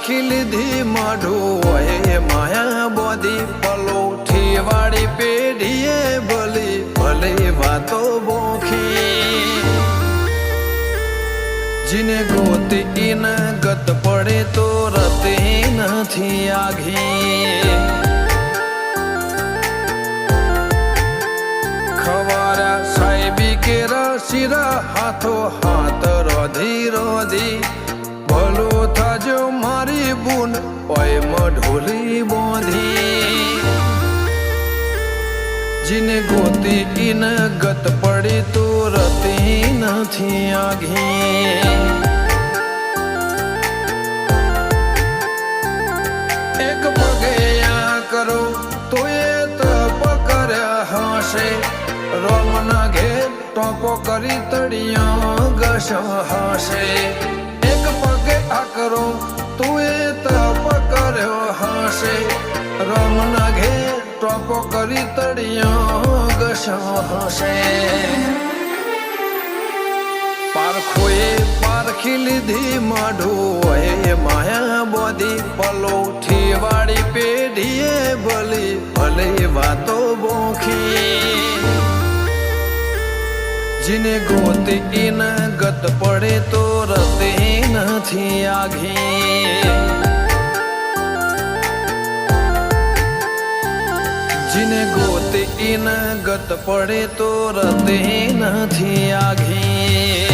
પારખી લીધી માઢું હોય માયા બોધી પલોઠી વાળી પેઢીએ ભલી ભલી વાતો બોખી જીને ગોતી ઈન ગત પડે તો રતી નથી આઘી ખવારા સાહેબી કેરા શિરા હાથો હાથ રોધી રોધી ભલો થાજો મારી બુન ઓય મઢોલી બોધી જીને ગોતી ઈન ગત પડી તો રતી નથી આઘી એક પગે આ કરો તો એ તપ કર્યા હશે રોમના ઘેર ટોપો કરી તળિયા ઘસ હશે એક પગે આ કરો તું એ તપ કર્યો હશે રોમના ઘેર ટોપો કરી તળિયા ઘસ હશે પારખોએ પારખી લીધી માઢું હોય માયા બોધી પલોઠી વાળી પેઢીએ ભલી ભલી વાતો બોખી જીને ગોતી ઈન ગત પડે તો રતી નથી આઘી જીને ગોતી ઈન ગત પડે તો રતી નથી આઘી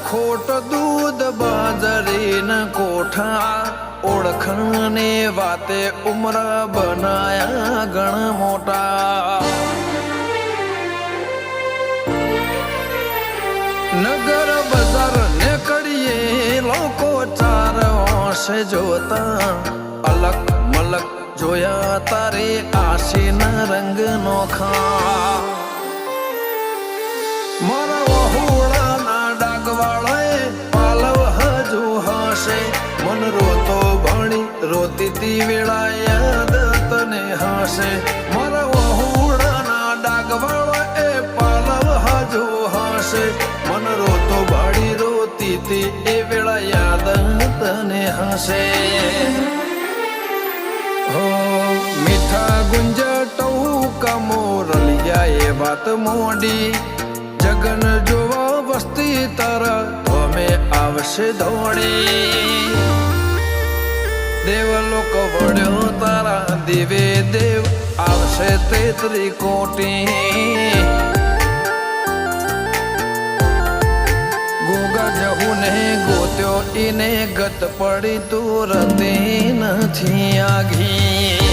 ખોટ દૂધ બાજરી ન કોઠા ઓળખણને વાતે ઉમરા બનાયા ગણ મોટા નગર બજાર ને કડીએ લોકો ચાર વર્ષે જોતા અલગ મલક જોયા તારે આશીના રંગ નોખા મારા વહુડાના ડાગવાળાએ પાલવ હજુ હશે મન રોતો ભણી રોતી તી વેળા યાદ તને હશે મારા વહુડાના ડાગવાળાએ પાલવ હજુ હશે મન રોતો ભાડી રોતી તી એ વેળા યાદ તને હશે હો મીઠા ગુંજટઉ કમોરલિયા એ વાત મોડી જગન જોવા વસ્તી તારા તમે આવશે ધોળી દેવલોક વળ્યો તારા દિવે દેવ આવશે તેત્રી કોટી ગોગા જહુ ને ગોત્યો ઈને ગત પડી તું રતી નથી આઘી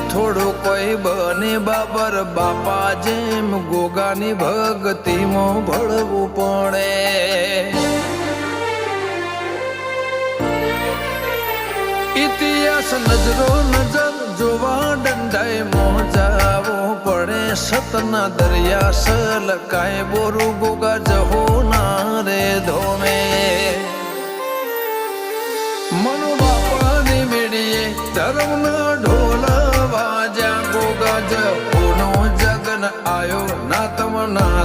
થોડું કોઈ બને બાબર બાપા જેમ ગોગાની ભક્તિમાં ભળવું પડે ઇતિહાસ નજરો નજર જોવા દંડાઈ મોજાવો પડે સતના દરિયા સલકાય બોરું ગોગા જહો ના રે ધોમે મનો બાપાની મેળીએ ધર્મના ઢોલા વાજા ગોગા જહોનો જગન આયો ના તમના